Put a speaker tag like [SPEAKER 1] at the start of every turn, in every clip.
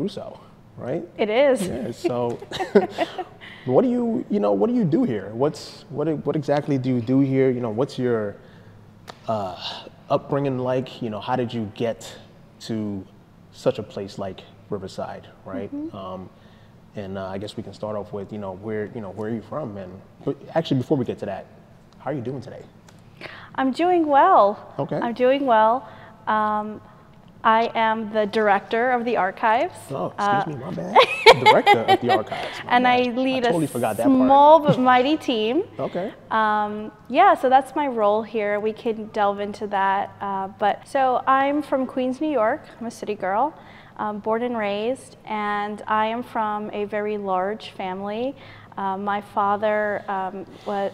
[SPEAKER 1] Russo, right?
[SPEAKER 2] It is.
[SPEAKER 1] Yeah. So, what do you do here? What exactly do you do here? What's your upbringing like? How did you get to such a place like Riverside, right? And I guess we can start off with where are you from? But actually, before we get to that, how are you doing today?
[SPEAKER 2] I'm doing well.
[SPEAKER 1] Okay.
[SPEAKER 2] I'm doing well. I am the director of the archives.
[SPEAKER 1] Oh, excuse me, my bad. Director of the archives.
[SPEAKER 2] And I lead
[SPEAKER 1] totally
[SPEAKER 2] a
[SPEAKER 1] forgot that part.
[SPEAKER 2] small but mighty team.
[SPEAKER 1] Okay.
[SPEAKER 2] Yeah, so that's my role here. We can delve into that. So I'm from Queens, New York. I'm a city girl, born and raised, and I am from a very large family. My father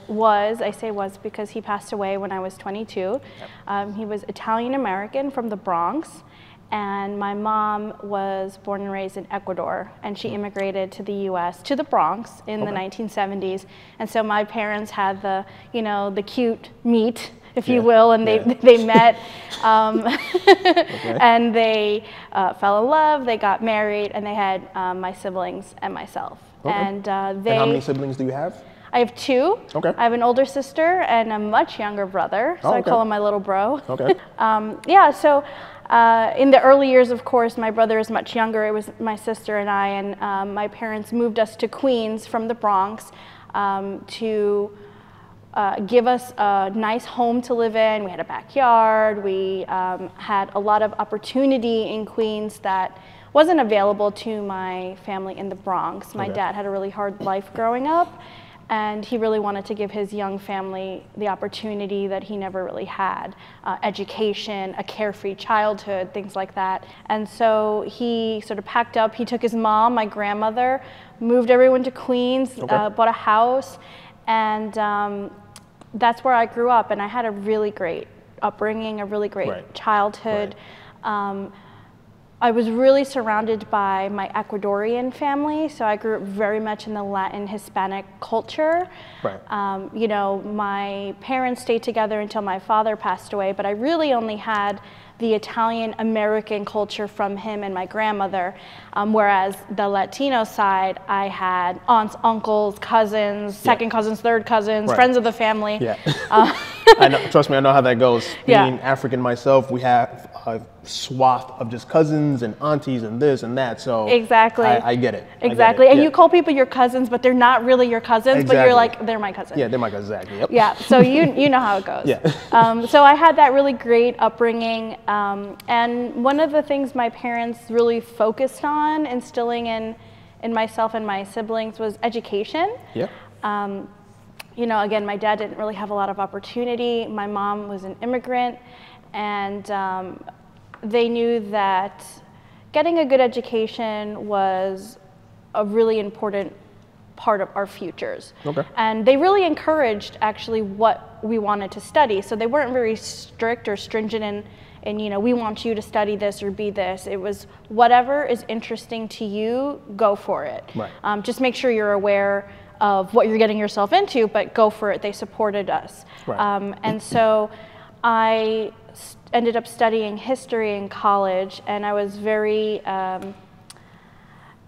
[SPEAKER 2] was because he passed away when I was 22. Yep. He was Italian American from the Bronx, and my mom was born and raised in Ecuador, and she immigrated to the U.S., to the Bronx in the 1970s. And so my parents had the cute meet, if you will, and they met, and they fell in love, they got married, and they had my siblings and myself.
[SPEAKER 1] Okay.
[SPEAKER 2] And
[SPEAKER 1] how many siblings do you have?
[SPEAKER 2] I have two.
[SPEAKER 1] Okay.
[SPEAKER 2] I have an older sister and a much younger brother, so I call him my little bro.
[SPEAKER 1] Okay.
[SPEAKER 2] So in the early years, of course, my brother is much younger. It was my sister and I, and my parents moved us to Queens from the Bronx to give us a nice home to live in. We had a backyard. We had a lot of opportunity in Queens that wasn't available to my family in the Bronx. My dad had a really hard life growing up, and he really wanted to give his young family the opportunity that he never really had, education, a carefree childhood, things like that. And so he sort of packed up. He took his mom, my grandmother, moved everyone to Queens, bought a house, and that's where I grew up. And I had a really great upbringing, a really great childhood. I was really surrounded by my Ecuadorian family, so I grew up very much in the Latin Hispanic culture. My parents stayed together until my father passed away, but I really only had the Italian American culture from him and my grandmother, whereas the Latino side, I had aunts, uncles, cousins, second cousins, third cousins, friends of the family.
[SPEAKER 1] Yeah. I know, trust me, I know how that goes. Being African myself, we have a swath of just cousins and aunties and this and that. So
[SPEAKER 2] exactly,
[SPEAKER 1] I get it.
[SPEAKER 2] Exactly, and you call people your cousins, but they're not really your cousins. But you're like, they're my cousin.
[SPEAKER 1] Yeah, they're my cousin. Exactly. Yep.
[SPEAKER 2] Yeah. So you know how it goes.
[SPEAKER 1] Yeah.
[SPEAKER 2] So I had that really great upbringing, and one of the things my parents really focused on instilling in myself and my siblings was education.
[SPEAKER 1] Yeah.
[SPEAKER 2] Again, my dad didn't really have a lot of opportunity. My mom was an immigrant, and they knew that getting a good education was a really important part of our futures.
[SPEAKER 1] Okay.
[SPEAKER 2] And they really encouraged actually what we wanted to study. So they weren't very strict or stringent in we want you to study this or be this. It was whatever is interesting to you, go for it.
[SPEAKER 1] Right.
[SPEAKER 2] Just make sure you're aware of what you're getting yourself into, but go for it. They supported us.
[SPEAKER 1] Right.
[SPEAKER 2] And so I ended up studying history in college, and I was very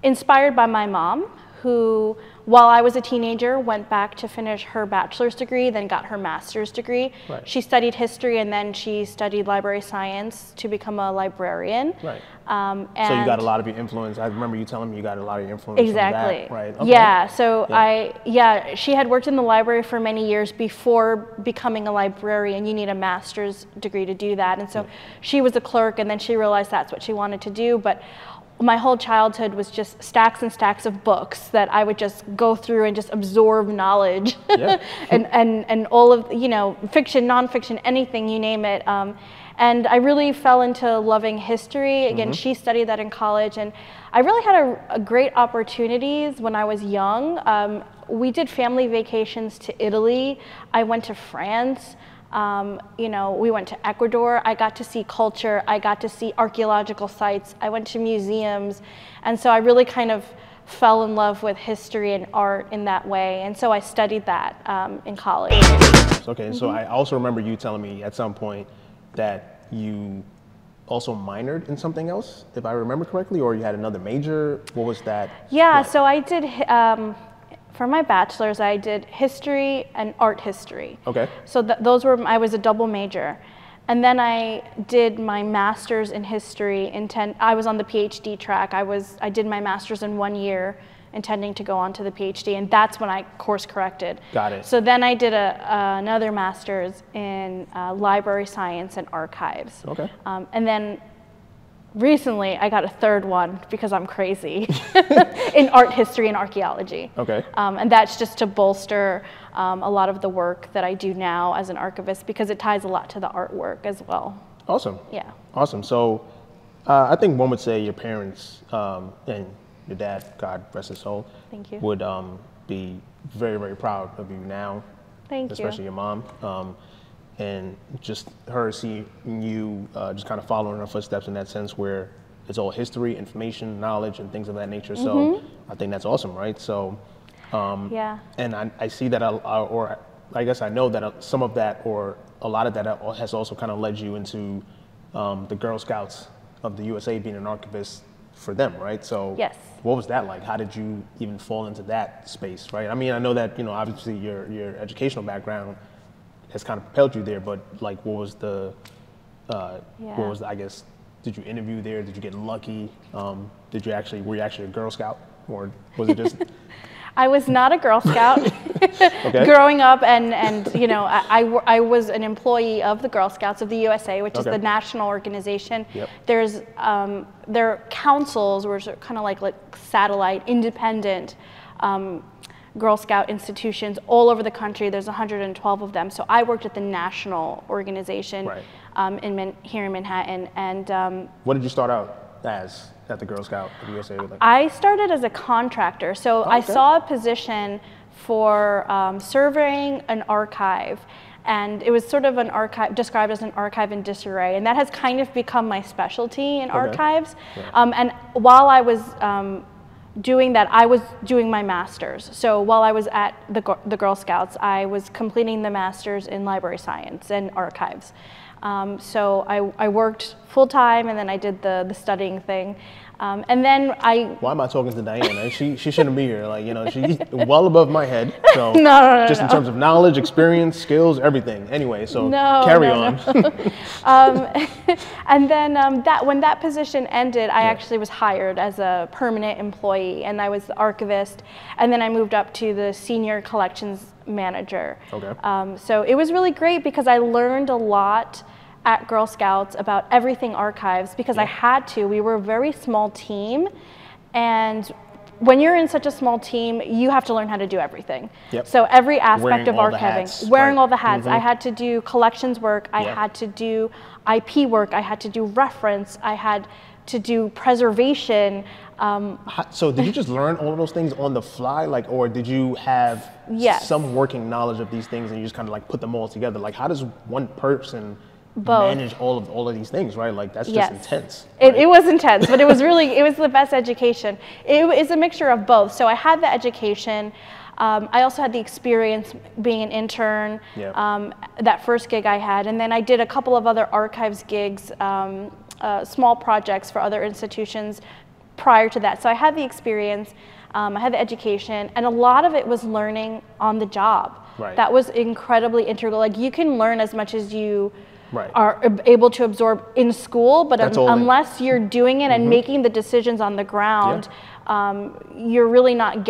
[SPEAKER 2] inspired by my mom, who, while I was a teenager, went back to finish her bachelor's degree, then got her master's degree.
[SPEAKER 1] Right.
[SPEAKER 2] She studied history, and then she studied library science to become a librarian.
[SPEAKER 1] Right.
[SPEAKER 2] And
[SPEAKER 1] so you got a lot of your influence. I remember you telling me you got a lot of your influence from that, right? Okay.
[SPEAKER 2] Yeah, so she had worked in the library for many years before becoming a librarian. You need a master's degree to do that. And so she was a clerk, and then she realized that's what she wanted to do. But my whole childhood was just stacks and stacks of books that I would just go through and just absorb knowledge. and all of, fiction, nonfiction, anything, you name it. And I really fell into loving history. Again, she studied that in college, and I really had a great opportunities when I was young. We did family vacations to Italy. I went to France. We went to Ecuador. I got to see culture. I got to see archaeological sites. I went to museums. And so I really kind of fell in love with history and art in that way. And so I studied that in college.
[SPEAKER 1] Okay, so I also remember you telling me at some point that you also minored in something else, if I remember correctly, or you had another major? What was that?
[SPEAKER 2] Yeah,
[SPEAKER 1] like?
[SPEAKER 2] so I did, for my bachelor's, I did history and art history.
[SPEAKER 1] Okay.
[SPEAKER 2] So those were, I was a double major. And then I did my master's in history, I was on the PhD track. I did my master's in 1 year, intending to go on to the PhD, and that's when I course corrected.
[SPEAKER 1] Got it.
[SPEAKER 2] So then I did another master's in library science and archives.
[SPEAKER 1] Okay.
[SPEAKER 2] And then recently I got a third one because I'm crazy in art history and archaeology.
[SPEAKER 1] Okay.
[SPEAKER 2] And that's just to bolster a lot of the work that I do now as an archivist, because it ties a lot to the artwork as well.
[SPEAKER 1] Awesome.
[SPEAKER 2] Yeah.
[SPEAKER 1] Awesome. So I think one would say your parents and your dad, God rest his soul,
[SPEAKER 2] Thank you.
[SPEAKER 1] would be very, very proud of you now.
[SPEAKER 2] Thank you.
[SPEAKER 1] Especially your mom. And just her seeing you just kind of following her footsteps in that sense, where it's all history, information, knowledge, and things of that nature. So I think that's awesome, right? So,
[SPEAKER 2] yeah.
[SPEAKER 1] And I see that, or I guess I know that some of that, or a lot of that has also kind of led you into the Girl Scouts of the USA, being an archivist for them, right? So
[SPEAKER 2] yes.
[SPEAKER 1] What was that like? How did you even fall into that space, right? I mean, I know that, obviously your educational background has kind of propelled you there, but like, what was I guess, did you interview there? Did you get lucky? Were you actually a Girl Scout, or was it just?
[SPEAKER 2] I was not a Girl Scout.
[SPEAKER 1] Okay.
[SPEAKER 2] Growing up, and I was an employee of the Girl Scouts of the USA, which is the national organization.
[SPEAKER 1] Yep.
[SPEAKER 2] There's there are councils, which are kind of like satellite, independent Girl Scout institutions all over the country. There's 112 of them. So I worked at the national organization here in Manhattan. And
[SPEAKER 1] what did you start out as at the Girl Scout of the USA?
[SPEAKER 2] I started as a contractor. So I saw a position for surveying an archive, and it was sort of an archive, described as an archive in disarray, and that has kind of become my specialty in archives. And while I was doing that, I was doing my master's. So while I was at the Girl Scouts, I was completing the master's in library science and archives. So I worked full time, and then I did the studying thing. And then Why
[SPEAKER 1] am I talking to Diane? She shouldn't be here. She's well above my head. So
[SPEAKER 2] no,
[SPEAKER 1] just in terms of knowledge, experience, skills, everything. Anyway, so carry on.
[SPEAKER 2] And then when that position ended, I actually was hired as a permanent employee, and I was the archivist. And then I moved up to the senior collections manager.
[SPEAKER 1] Okay.
[SPEAKER 2] So it was really great because I learned a lot at Girl Scouts about everything archives, because I had to. We were a very small team, and when you're in such a small team, you have to learn how to do everything.
[SPEAKER 1] Yep.
[SPEAKER 2] So every aspect of
[SPEAKER 1] wearing
[SPEAKER 2] archiving, wearing all the hats.
[SPEAKER 1] Mm-hmm.
[SPEAKER 2] I had to do collections work, I had to do IP work, I had to do reference, I had to do preservation.
[SPEAKER 1] So did you just learn all of those things on the fly, or did you have some working knowledge of these things and you just kind of put them all together? How does one person manage all of these things, right? That's just intense. Right?
[SPEAKER 2] It was intense, but it was the best education. It is a mixture of both. So I had the education. I also had the experience being an intern, that first gig I had. And then I did a couple of other archives gigs, small projects for other institutions prior to that. So I had the experience, I had the education, and a lot of it was learning on the job.
[SPEAKER 1] Right.
[SPEAKER 2] That was incredibly integral. You can learn as much as you are able to absorb in school, but unless you're doing it and making the decisions on the ground, you're really not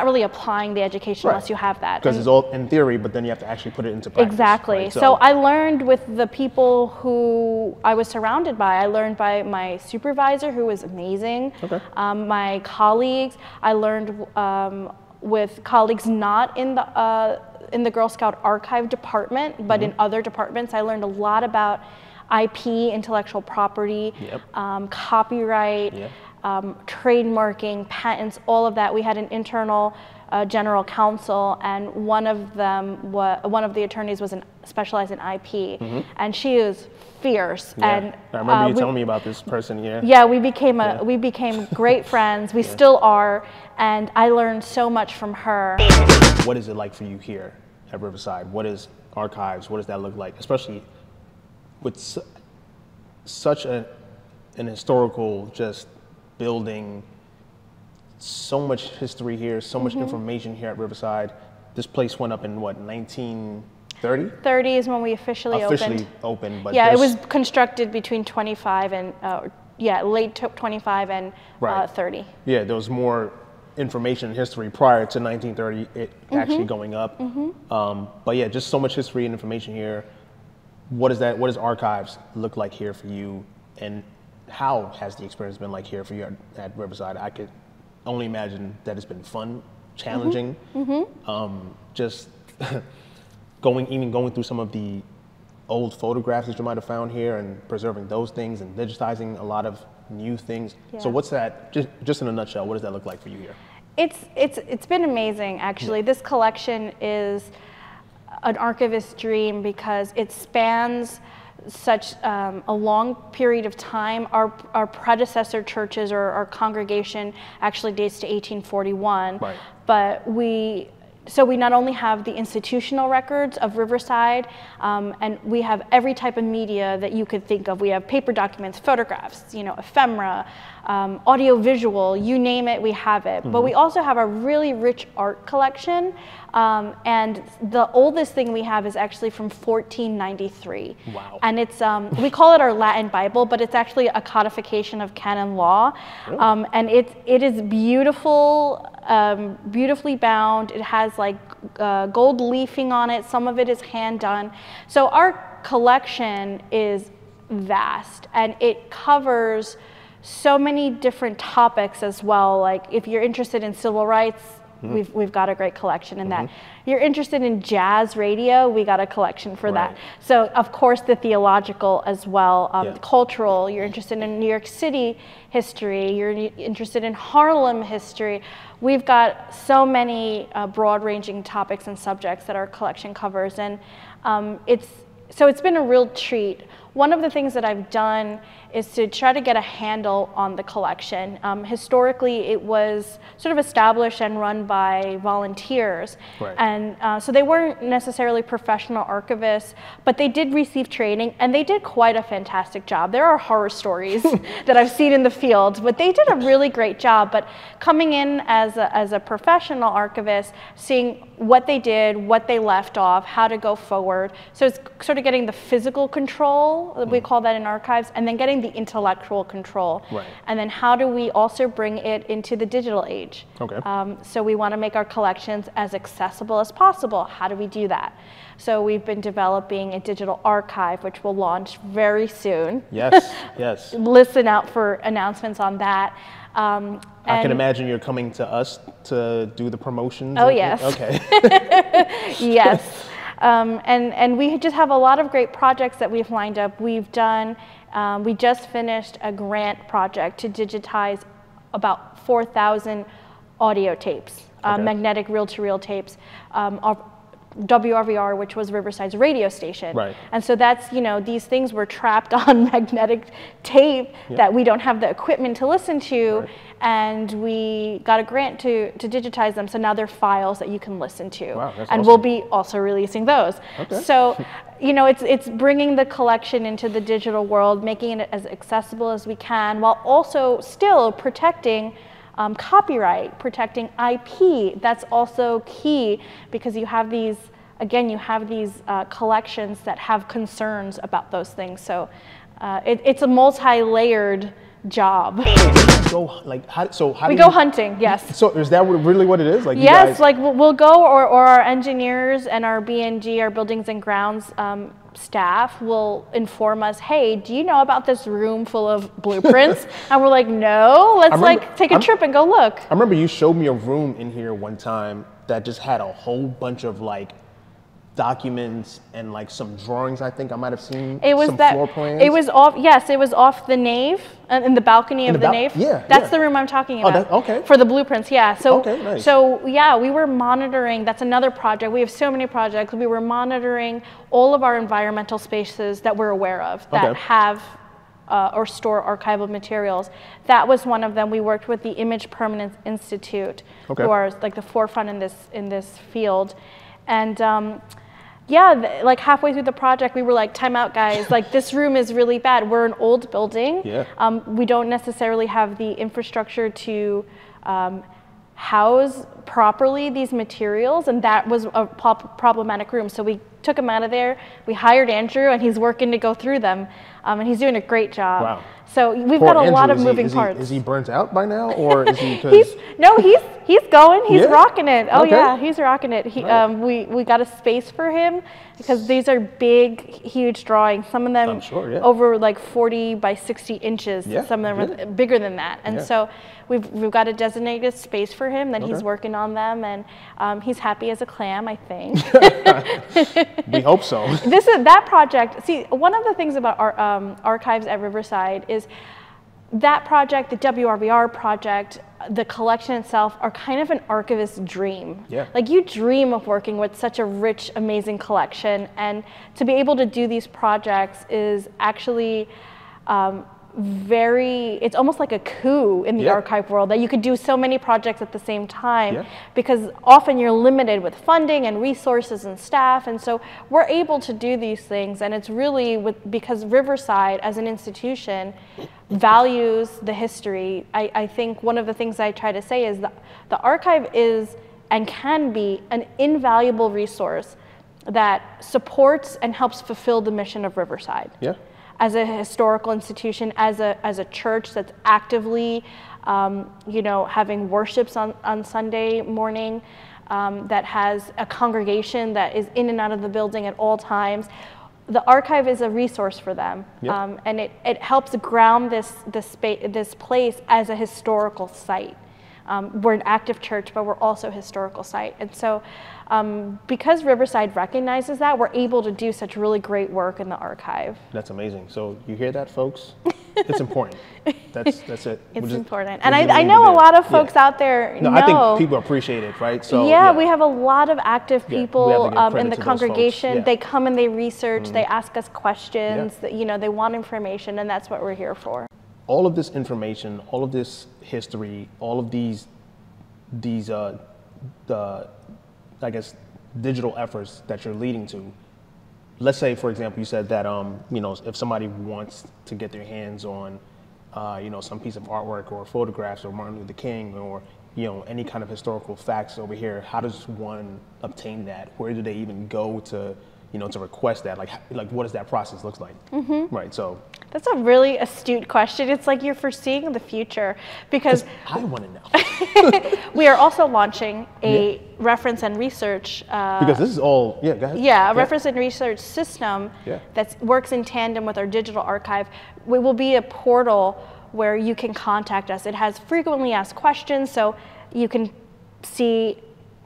[SPEAKER 2] really applying the education unless you have that.
[SPEAKER 1] Because it's all in theory, but then you have to actually put it into practice.
[SPEAKER 2] Exactly.
[SPEAKER 1] Right?
[SPEAKER 2] So I learned with the people who I was surrounded by. I learned by my supervisor, who was amazing.
[SPEAKER 1] Okay.
[SPEAKER 2] My colleagues. I learned with colleagues not in the Girl Scout archive department, but in other departments. I learned a lot about IP, intellectual property, copyright, trademarking, patents, all of that. We had an internal general counsel, and one of the attorneys was specialized in IP, and she is fierce.
[SPEAKER 1] Yeah.
[SPEAKER 2] And
[SPEAKER 1] I remember you telling me about this person.
[SPEAKER 2] Yeah, we became great friends. We still are, and I learned so much from her.
[SPEAKER 1] What is it like for you here at Riverside? What is archives? What does that look like? Especially with such an historical just building, so much history here, so much information here at Riverside. This place went up in what, 1930?
[SPEAKER 2] 30 is when we officially
[SPEAKER 1] opened. But
[SPEAKER 2] yeah, it was constructed between 25 and late 25 and 30.
[SPEAKER 1] Yeah, there was more information and history prior to 1930, it actually going up. But yeah, just so much history and information here. What does archives look like here for you, and how has the experience been like here for you at Riverside? I could only imagine that it's been fun, challenging. Just going through some of the old photographs that you might have found here and preserving those things and digitizing a lot of new things. Yeah. So what's that, just in a nutshell, what does that look like for you here?
[SPEAKER 2] It's been amazing, actually. Yeah. This collection is an archivist's dream because it spans such a long period of time. Our predecessor churches, or our congregation, actually dates to 1841. Right. But we not only have the institutional records of Riverside, and we have every type of media that you could think of. We have paper documents, photographs, ephemera, audio visual, you name it, we have it. But we also have a really rich art collection, and the oldest thing we have is actually from 1493. Wow. And it's, we call it our Latin Bible, but it's actually a codification of canon law. Really? And it is beautiful, beautifully bound. It has like gold leafing on it. Some of it is hand done. So our collection is vast, and it covers so many different topics as well. Like if you're interested in civil rights, we've got a great collection in that. You're interested in jazz radio, we got a collection for that. So of course the theological as well, cultural, you're interested in New York City history, you're interested in Harlem history. We've got so many broad-ranging topics and subjects that our collection covers, and it's been a real treat. One of the things that I've done is to try to get a handle on the collection. Historically, it was sort of established and run by volunteers. Right. And so they weren't necessarily professional archivists, but they did receive training, and they did quite a fantastic job. There are horror stories that I've seen in the field, but they did a really great job. But coming in as a professional archivist, seeing what they did, what they left off, how to go forward. So it's sort of getting the physical control, we call that in archives, and then getting the intellectual control. Right. And then how do we also bring it into the digital age? Okay. So we want to make our collections as accessible as possible. How do we do that? So we've been developing a digital archive, which will launch very soon. Yes, yes. Listen out for announcements on that.
[SPEAKER 1] I can imagine you're coming to us to do the promotions.
[SPEAKER 2] Oh, yes.
[SPEAKER 1] Okay.
[SPEAKER 2] Yes. And we just have a lot of great projects that we've lined up. We've done, we just finished a grant project to digitize about 4,000 audio tapes, magnetic reel-to-reel tapes, of WRVR, which was Riverside's radio station. Right. And so that's, these things were trapped on magnetic tape that we don't have the equipment to listen to. Right. And we got a grant to digitize them. So now they're files that you can listen to. Wow, that's awesome. We'll be also releasing those. Okay. So, it's bringing the collection into the digital world, making it as accessible as we can, while also still protecting copyright, protecting IP. That's also key, because you have these, collections that have concerns about those things. So it's a multi-layered job. We go hunting, yes.
[SPEAKER 1] So is that really what it is? Like,
[SPEAKER 2] yes, like we'll go, or our engineers and our B&G, our buildings and grounds staff will inform us, hey, do you know about this room full of blueprints? And we're like, no, let's take a trip and go look.
[SPEAKER 1] I remember you showed me a room in here one time that just had a whole bunch of documents and some drawings. I think I might have seen floor plans.
[SPEAKER 2] It was off. Yes, it was off the nave, in the balcony of the nave.
[SPEAKER 1] Yeah,
[SPEAKER 2] that's the room I'm talking about.
[SPEAKER 1] Oh, okay.
[SPEAKER 2] For the blueprints, yeah. So,
[SPEAKER 1] okay, nice.
[SPEAKER 2] So yeah, we were monitoring. That's another project. We have so many projects. We were monitoring all of our environmental spaces that we're aware of that have or store archival materials. That was one of them. We worked with the Image Permanence Institute, who are the forefront in this field, and. like halfway through the project, we were like, time out, guys. Like, this room is really bad. We're an old building.
[SPEAKER 1] Yeah.
[SPEAKER 2] We don't necessarily have the infrastructure to house properly these materials, and that was a problematic room. So we took him out of there. We hired Andrew, and he's working to go through them, and he's doing a great job.
[SPEAKER 1] Wow.
[SPEAKER 2] So we've got a lot of moving parts.
[SPEAKER 1] Is he burnt out by now, or is he?
[SPEAKER 2] He's going. He's
[SPEAKER 1] Yeah?
[SPEAKER 2] rocking it. Oh
[SPEAKER 1] Okay.
[SPEAKER 2] yeah, he's rocking it. We got a space for him because these are big, huge drawings. Some of them
[SPEAKER 1] I'm sure, yeah.
[SPEAKER 2] over like 40 by 60 inches.
[SPEAKER 1] Yeah,
[SPEAKER 2] Some of them
[SPEAKER 1] yeah.
[SPEAKER 2] are bigger than that. And
[SPEAKER 1] Yeah.
[SPEAKER 2] so we've got a designated space for him. Then he's
[SPEAKER 1] Okay.
[SPEAKER 2] working on them, and he's happy as a clam, I think.
[SPEAKER 1] We hope so.
[SPEAKER 2] That project. See, one of the things about our archives at Riverside is that project, the WRVR project, the collection itself are kind of an archivist's dream.
[SPEAKER 1] Yeah.
[SPEAKER 2] Like, you dream of working with such a rich, amazing collection, and to be able to do these projects is actually it's almost like a coup in the
[SPEAKER 1] Yeah.
[SPEAKER 2] archive world, that you could do so many projects at the same time.
[SPEAKER 1] Yeah.
[SPEAKER 2] Because often you're limited with funding and resources and staff, and so we're able to do these things, and it's really because Riverside as an institution values the history. I think one of the things I try to say is that the archive is and can be an invaluable resource that supports and helps fulfill the mission of Riverside.
[SPEAKER 1] Yeah.
[SPEAKER 2] As a historical institution, as a church that's actively, having worships on Sunday morning, that has a congregation that is in and out of the building at all times. The archive is a resource for them,
[SPEAKER 1] Yeah.
[SPEAKER 2] and it helps ground this place as a historical site. We're an active church, but we're also a historical site. And so because Riverside recognizes that, we're able to do such really great work in the archive.
[SPEAKER 1] That's amazing. So you hear that, folks? It's important. That's it.
[SPEAKER 2] It's important. And I know a lot of folks out there know.
[SPEAKER 1] I think people appreciate it, right? So
[SPEAKER 2] we have a lot of active people in the congregation.
[SPEAKER 1] Yeah.
[SPEAKER 2] They come and they research, they ask us questions, they want information, and that's what we're here for.
[SPEAKER 1] All of this information, all of this history, all of these I guess digital efforts that you're leading to. Let's say, for example, you said that if somebody wants to get their hands on some piece of artwork or photographs of Martin Luther King or any kind of historical facts over here, how does one obtain that? Where do they even go to to request that? Like what does that process look like? Mm-hmm. Right. So
[SPEAKER 2] that's a really astute question. It's like you're foreseeing the future, because
[SPEAKER 1] I want to know.
[SPEAKER 2] We are also launching a reference and research.
[SPEAKER 1] Because this is all go ahead.
[SPEAKER 2] Yeah, a reference and research system
[SPEAKER 1] Yeah.
[SPEAKER 2] that works in tandem with our digital archive. We will be a portal where you can contact us. It has frequently asked questions, so you can see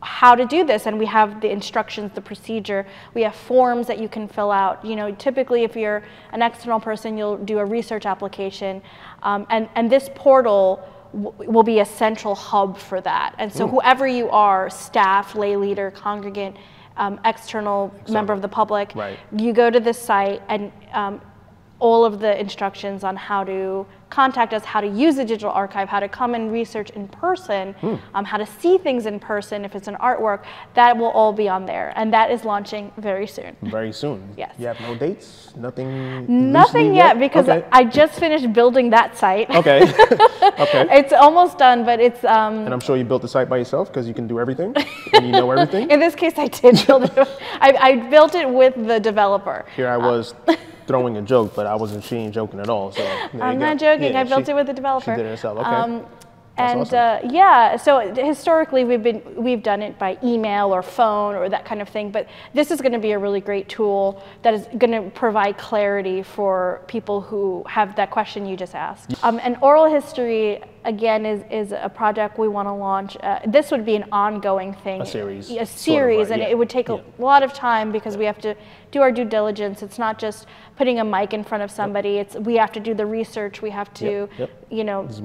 [SPEAKER 2] how to do this, and we have the instructions, the procedure. We have forms that you can fill out. Typically if you're an external person, you'll do a research application, and this portal will be a central hub for that. And so whoever you are, staff, lay leader, congregant, external member of the public,
[SPEAKER 1] right.
[SPEAKER 2] You go to this site, and all of the instructions on how to contact us, how to use the digital archive, how to come and research in person, how to see things in person if it's an artwork, that will all be on there. And that is launching very soon.
[SPEAKER 1] Very soon.
[SPEAKER 2] Yes.
[SPEAKER 1] You have no dates? Nothing?
[SPEAKER 2] Nothing yet, because
[SPEAKER 1] okay.
[SPEAKER 2] I just finished building that site.
[SPEAKER 1] Okay. Okay.
[SPEAKER 2] It's almost done, but it's...
[SPEAKER 1] And I'm sure you built the site by yourself because you can do everything and you know everything?
[SPEAKER 2] In this case, I did build it. I built it with the developer.
[SPEAKER 1] Here I was throwing a joke, but I wasn't joking at all. So
[SPEAKER 2] I'm not joking.
[SPEAKER 1] Yeah,
[SPEAKER 2] I built it with the developer.
[SPEAKER 1] She did it herself. Okay.
[SPEAKER 2] And
[SPEAKER 1] awesome.
[SPEAKER 2] So historically we've done it by email or phone or that kind of thing, but this is going to be a really great tool that is going to provide clarity for people who have that question you just asked. And oral history, again, is a project we want to launch. This would be an ongoing thing.
[SPEAKER 1] A series.
[SPEAKER 2] A series,
[SPEAKER 1] sort of, right?
[SPEAKER 2] and it would take a lot of time because we have to do our due diligence. It's not just putting a mic in front of somebody. We have to do the research. We have to,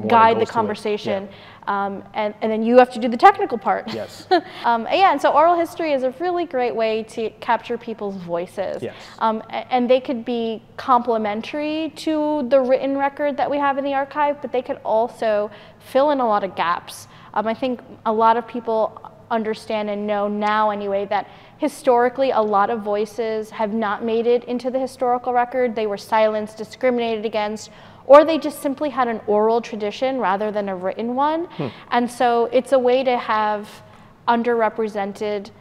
[SPEAKER 2] guide the conversation. And then you have to do the technical part.
[SPEAKER 1] Yes.
[SPEAKER 2] And so oral history is a really great way to capture people's voices.
[SPEAKER 1] Yes.
[SPEAKER 2] And they could be complementary to the written record that we have in the archive, but they could also fill in a lot of gaps. I think a lot of people understand and know now anyway that historically, a lot of voices have not made it into the historical record. They were silenced, discriminated against, or they just simply had an oral tradition rather than a written one. And so it's a way to have underrepresented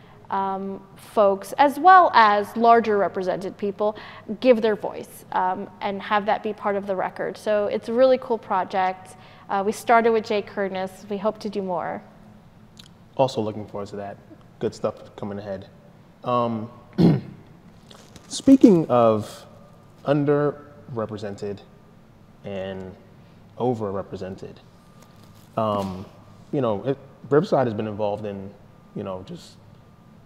[SPEAKER 2] folks, as well as larger represented people, give their voice and have that be part of the record. So it's a really cool project. We started with Jay Curtis. We hope to do more.
[SPEAKER 1] Also looking forward to that. Good stuff coming ahead. Speaking of underrepresented and overrepresented, Riverside has been involved in, just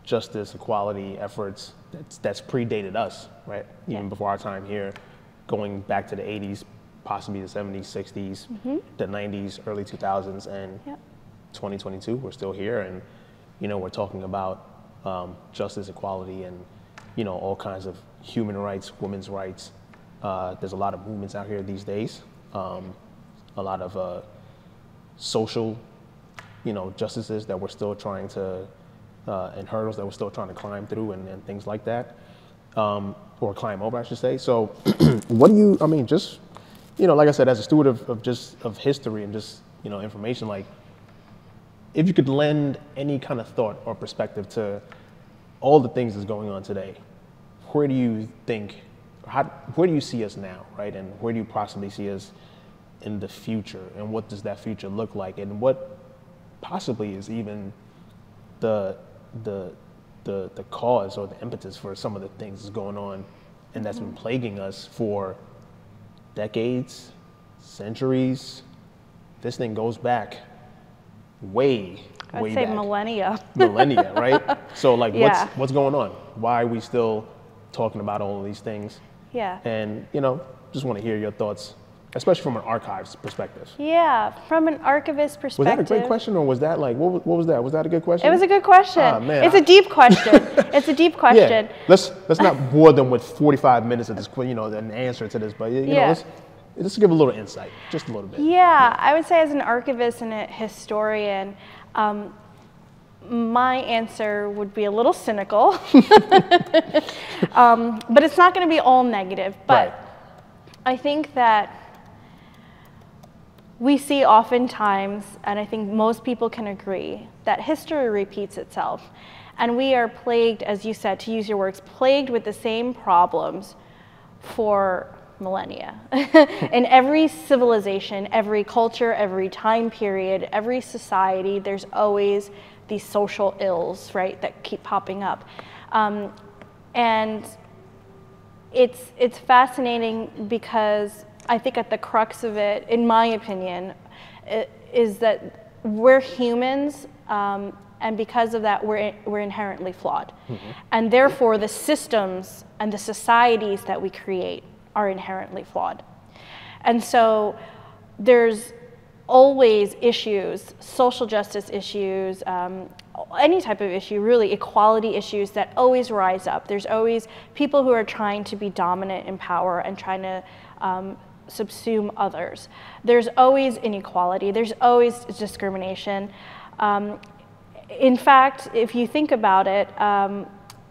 [SPEAKER 1] justice, equality efforts that's predated us, right? Even before our time here, going back to the 80s, possibly the 70s, 60s, the 90s, early 2000s, and 2022, we're still here, and we're talking about justice, equality, and all kinds of human rights, women's rights. There's a lot of movements out here these days, a lot of social, justices that we're still trying to, and hurdles that we're still trying to climb through, and things like that, or climb over, I should say. So, what do you? I mean, just like I said, as a student of history and just information, like, if you could lend any kind of thought or perspective to all the things that's going on today, where do you think, where do you see us now, right? And where do you possibly see us in the future? And what does that future look like? And what possibly is even the cause or the impetus for some of the things that's going on and that's been plaguing us for decades, centuries? This thing goes back way
[SPEAKER 2] I'd say
[SPEAKER 1] back.
[SPEAKER 2] Millennia,
[SPEAKER 1] right? So like, what's going on? Why are we still talking about all of these things?
[SPEAKER 2] Yeah.
[SPEAKER 1] And just want to hear your thoughts, especially from an archives perspective.
[SPEAKER 2] Yeah, from an archivist perspective.
[SPEAKER 1] Was that a great question, or was that like, what was that? Was that a good question?
[SPEAKER 2] It was a good question.
[SPEAKER 1] Ah, man,
[SPEAKER 2] it's a deep question. It's a deep question.
[SPEAKER 1] Yeah. Let's not bore them with 45 minutes of this, an answer to this, but let's give a little insight, just a little bit.
[SPEAKER 2] Yeah, I would say as an archivist and a historian, my answer would be a little cynical, but it's not going to be all negative. But I think that we see oftentimes, and I think most people can agree, that history repeats itself. And we are plagued, as you said, to use your words, plagued with the same problems for millennia. In every civilization, every culture, every time period, every society, there's always these social ills, right, that keep popping up. And it's fascinating because I think at the crux of it, in my opinion, is that we're humans, and because of that, we're inherently flawed. And therefore, the systems and the societies that we create are inherently flawed. And so there's always issues, social justice issues, any type of issue, really, equality issues that always rise up. There's always people who are trying to be dominant in power and trying to subsume others. There's always inequality. There's always discrimination. In fact, if you think about it,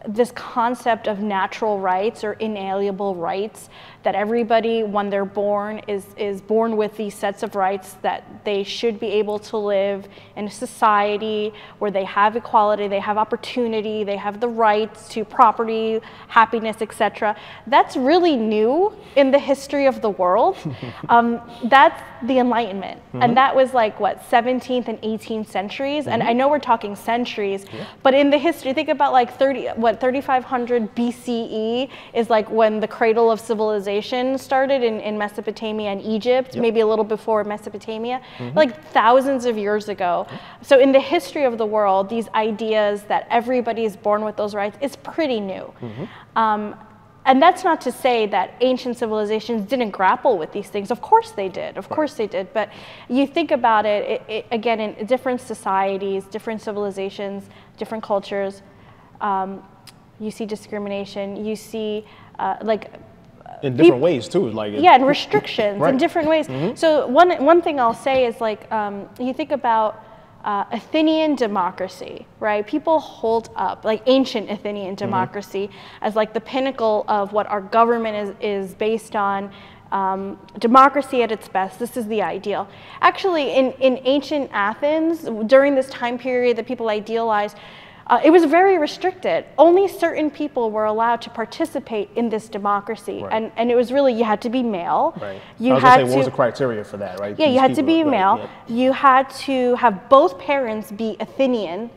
[SPEAKER 2] this concept of natural rights or inalienable rights, that everybody, when they're born, is born with these sets of rights, that they should be able to live in a society where they have equality, they have opportunity, they have the rights to property, happiness, etc. That's really new in the history of the world. That's the Enlightenment. And that was like, what, 17th and 18th centuries? And I know we're talking centuries, but in the history, think about like 3500 BCE is like when the cradle of civilization started in Mesopotamia and Egypt, maybe a little before Mesopotamia, like thousands of years ago. So in the history of the world, these ideas that everybody is born with those rights is pretty new. And that's not to say that ancient civilizations didn't grapple with these things. Of course they did. Of course they did. But you think about it, again, in different societies, different civilizations, different cultures, you see discrimination. You see in
[SPEAKER 1] different ways too, like
[SPEAKER 2] and restrictions in different ways. So one thing I'll say is like you think about Athenian democracy, right? People hold up like ancient Athenian democracy as like the pinnacle of what our government is based on. Democracy at its best. This is the ideal. Actually, in ancient Athens, during this time period that people idealize, it was very restricted. Only certain people were allowed to participate in this democracy, and it was really, you had to be male.
[SPEAKER 1] Right.
[SPEAKER 2] You
[SPEAKER 1] I was
[SPEAKER 2] had
[SPEAKER 1] gonna say,
[SPEAKER 2] to,
[SPEAKER 1] what was the criteria for that, right?
[SPEAKER 2] yeah,
[SPEAKER 1] These
[SPEAKER 2] you had to
[SPEAKER 1] people,
[SPEAKER 2] be male.
[SPEAKER 1] Right,
[SPEAKER 2] You had to have both parents be Athenian,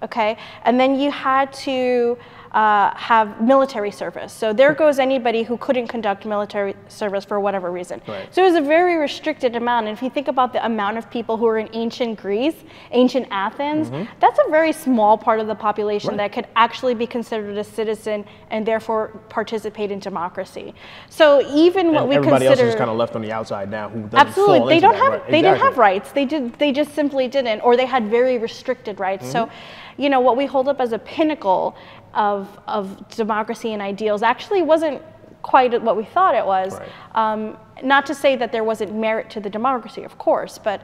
[SPEAKER 2] okay, and then you had to have military service. So there goes anybody who couldn't conduct military service for whatever reason.
[SPEAKER 1] Right.
[SPEAKER 2] So it was a very restricted amount. And if you think about the amount of people who were in ancient Greece, ancient Athens, that's a very small part of the population that could actually be considered a citizen and therefore participate in democracy. So even what we
[SPEAKER 1] everybody
[SPEAKER 2] consider—
[SPEAKER 1] else is kind of left on the outside now who doesn't
[SPEAKER 2] absolutely,
[SPEAKER 1] fall
[SPEAKER 2] they
[SPEAKER 1] into
[SPEAKER 2] don't
[SPEAKER 1] that,
[SPEAKER 2] have
[SPEAKER 1] right?
[SPEAKER 2] they didn't
[SPEAKER 1] Exactly.
[SPEAKER 2] have rights. They just simply didn't, or they had very restricted rights. So, you know, what we hold up as a pinnacle of democracy and ideals actually wasn't quite what we thought it was.
[SPEAKER 1] Right.
[SPEAKER 2] Not to say that there wasn't merit to the democracy, of course, but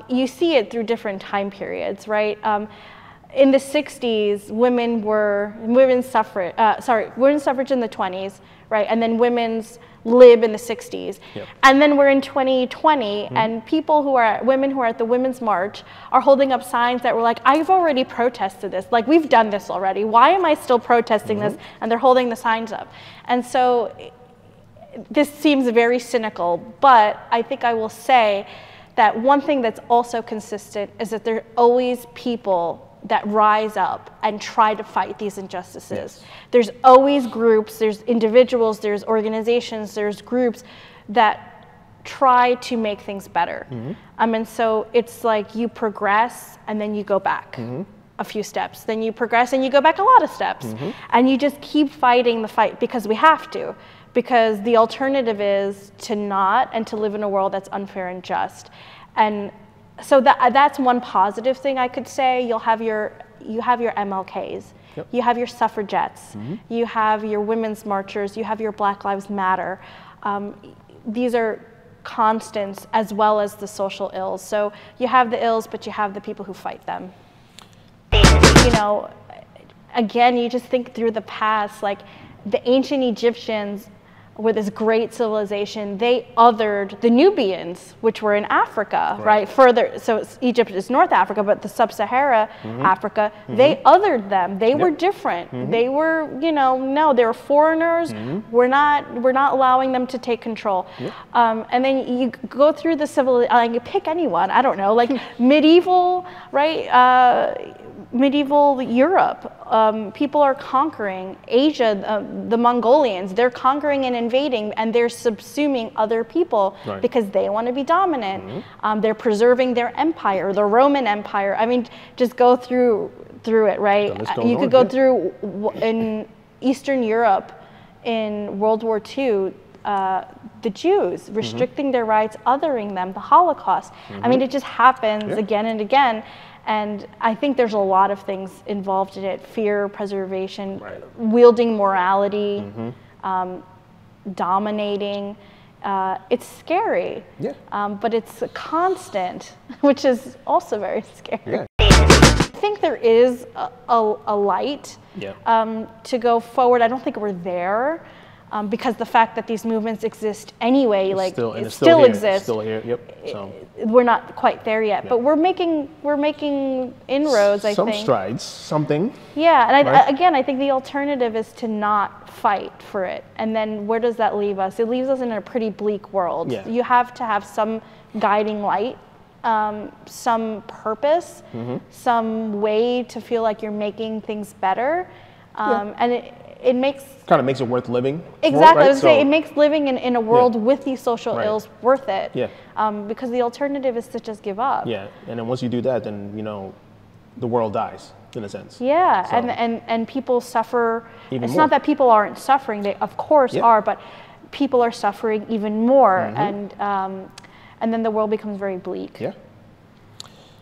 [SPEAKER 2] you see it through different time periods, right? In the 60s, women's suffrage in the 20s, right? And then women's lib in the 60s.
[SPEAKER 1] Yep.
[SPEAKER 2] And then we're in 2020, and women who are at the Women's March are holding up signs that were like, I've already protested this. Like, we've done this already. Why am I still protesting this? And they're holding the signs up. And so this seems very cynical, but I think I will say that one thing that's also consistent is that there are always people that rise up and try to fight these injustices.
[SPEAKER 1] Yes.
[SPEAKER 2] There's always groups, there's individuals, there's organizations, there's groups that try to make things better. And so it's like you progress and then you go back a few steps, then you progress and you go back a lot of steps. And you just keep fighting the fight because we have to, because the alternative is to not, and to live in a world that's unfair and just. And so that's one positive thing I could say. You have your MLKs, you have your suffragettes, you have your women's marchers, you have your Black Lives Matter. These are constants as well as the social ills. So you have the ills, but you have the people who fight them. You know, again, you just think through the past, like the ancient Egyptians were this great civilization. They othered the Nubians, which were in Africa, right? Further, so Egypt is North Africa, but the sub-Sahara Africa, they othered them. They were different. They were, you know, no, they were foreigners. We're not allowing them to take control. And then you go through the you pick anyone, I don't know, like medieval, right? Medieval Europe, people are conquering Asia, the Mongolians, they're conquering and invading, and they're subsuming other people because they want to be dominant. They're preserving their empire, the Roman Empire. I mean, just go through it, right? You could go through in Eastern Europe in World War II, the Jews restricting their rights, othering them, the Holocaust. I mean, it just happens again and again. And I think there's a lot of things involved in it: fear, preservation, wielding morality, dominating. It's scary, but it's a constant, which is also very scary. I think there is a light to go forward. I don't think we're there. Because the fact that these movements exist anyway, it still exists.
[SPEAKER 1] Still here, So
[SPEAKER 2] we're not quite there yet, but we're making inroads. I think
[SPEAKER 1] some strides, something.
[SPEAKER 2] Yeah, and I think the alternative is to not fight for it. And then where does that leave us? It leaves us in a pretty bleak world. You have to have some guiding light, some purpose, some way to feel like you're making things better, and it makes
[SPEAKER 1] it worth living.
[SPEAKER 2] Exactly. I would say it makes living in a world with these social ills worth it. Because the alternative is to just give up.
[SPEAKER 1] And then once you do that, then the world dies in a sense.
[SPEAKER 2] And people suffer.
[SPEAKER 1] Even
[SPEAKER 2] it's
[SPEAKER 1] more.
[SPEAKER 2] not that people aren't suffering; they of course are, but people are suffering even more, and then the world becomes very bleak.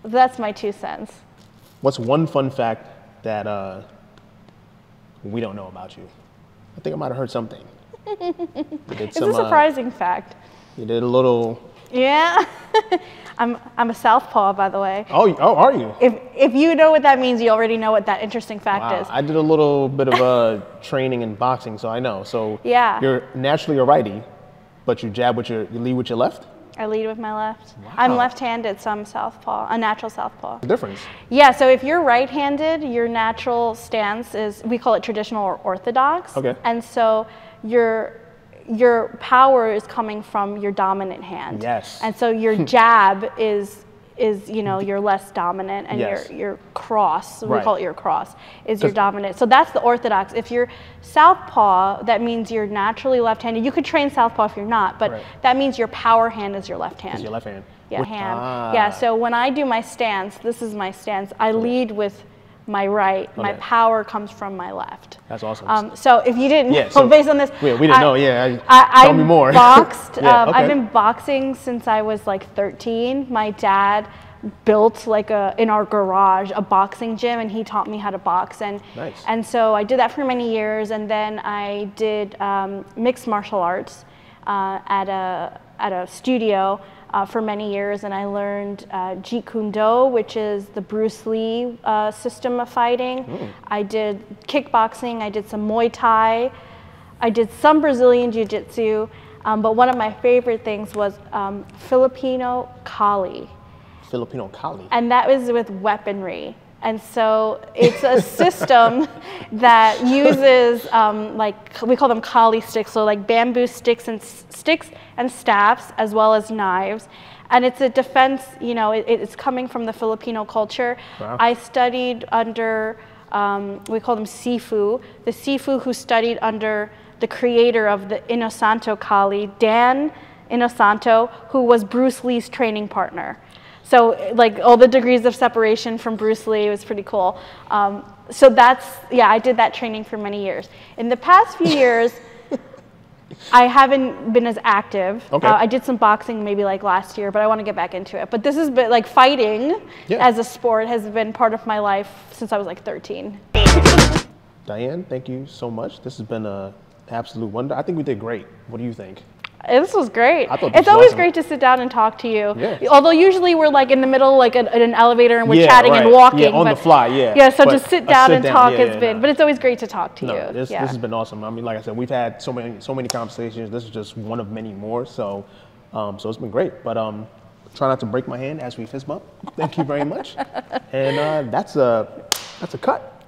[SPEAKER 2] That's my 2 cents.
[SPEAKER 1] What's one fun fact that we don't know about you? I think I might have heard something.
[SPEAKER 2] It's a surprising fact.
[SPEAKER 1] You did a little
[SPEAKER 2] Yeah. I'm a southpaw, by the way.
[SPEAKER 1] Oh, are you?
[SPEAKER 2] If you know what that means, you already know what that interesting fact is.
[SPEAKER 1] I did a little bit of training in boxing, so I know. So
[SPEAKER 2] yeah.
[SPEAKER 1] You're naturally a righty, but you lead with your left?
[SPEAKER 2] I lead with my left.
[SPEAKER 1] Wow.
[SPEAKER 2] I'm left-handed, so I'm southpaw, a natural southpaw.
[SPEAKER 1] The difference?
[SPEAKER 2] Yeah, so if you're right-handed, your natural stance is, we call it traditional or orthodox.
[SPEAKER 1] Okay.
[SPEAKER 2] And so your power is coming from your dominant hand.
[SPEAKER 1] Yes.
[SPEAKER 2] And so your jab is your less dominant, and
[SPEAKER 1] yes.
[SPEAKER 2] your cross, we
[SPEAKER 1] right.
[SPEAKER 2] call it your cross, is your dominant. So that's the orthodox. If you're southpaw, that means you're naturally left-handed. You could train southpaw if you're not, but
[SPEAKER 1] right.
[SPEAKER 2] that means your power hand is your left hand.
[SPEAKER 1] Is your left hand.
[SPEAKER 2] Yeah, hand. Yeah, so when I do my stance, this is my stance, I lead with my right. Okay. My power comes from my left.
[SPEAKER 1] That's awesome.
[SPEAKER 2] So if you didn't know, based on this,
[SPEAKER 1] we didn't know. Yeah,
[SPEAKER 2] tell
[SPEAKER 1] me more.
[SPEAKER 2] Boxed.
[SPEAKER 1] yeah, okay.
[SPEAKER 2] I've been boxing since I was like 13. My dad built in our garage a boxing gym, and he taught me how to box. And
[SPEAKER 1] nice.
[SPEAKER 2] And so I did that for many years, and then I did mixed martial arts at a studio. For many years, and I learned Jeet Kune Do, which is the Bruce Lee system of fighting. I did kickboxing, I did some Muay Thai, I did some Brazilian Jiu-Jitsu, but one of my favorite things was Filipino Kali.
[SPEAKER 1] Filipino Kali.
[SPEAKER 2] And that was with weaponry. And so it's a system that uses we call them Kali sticks, so like bamboo sticks and staffs, as well as knives. And it's a defense, it's coming from the Filipino culture.
[SPEAKER 1] Wow.
[SPEAKER 2] I studied under, we call them Sifu, the Sifu who studied under the creator of the Inosanto Kali, Dan Inosanto, who was Bruce Lee's training partner. So like all the degrees of separation from Bruce Lee, it was pretty cool. So I did that training for many years. In the past few years, I haven't been as active.
[SPEAKER 1] Okay.
[SPEAKER 2] I did some boxing maybe like last year, but I want to get back into it. But this has been like fighting as a sport has been part of my life since I was like 13.
[SPEAKER 1] Diane, thank you so much. This has been an absolute wonder. I think we did great. What do you think?
[SPEAKER 2] This was great.
[SPEAKER 1] It's
[SPEAKER 2] always great to sit down and talk to you.
[SPEAKER 1] Yeah.
[SPEAKER 2] Although usually we're like in the middle, like in an elevator, and we're chatting and walking.
[SPEAKER 1] Yeah, on the fly, yeah.
[SPEAKER 2] Yeah, so just sit down and talk has been, but it's always great to talk to you.
[SPEAKER 1] This has been awesome. I mean, like I said, we've had so many conversations. This is just one of many more. So, so it's been great. But try not to break my hand as we fist bump. Thank you very much. And that's a cut.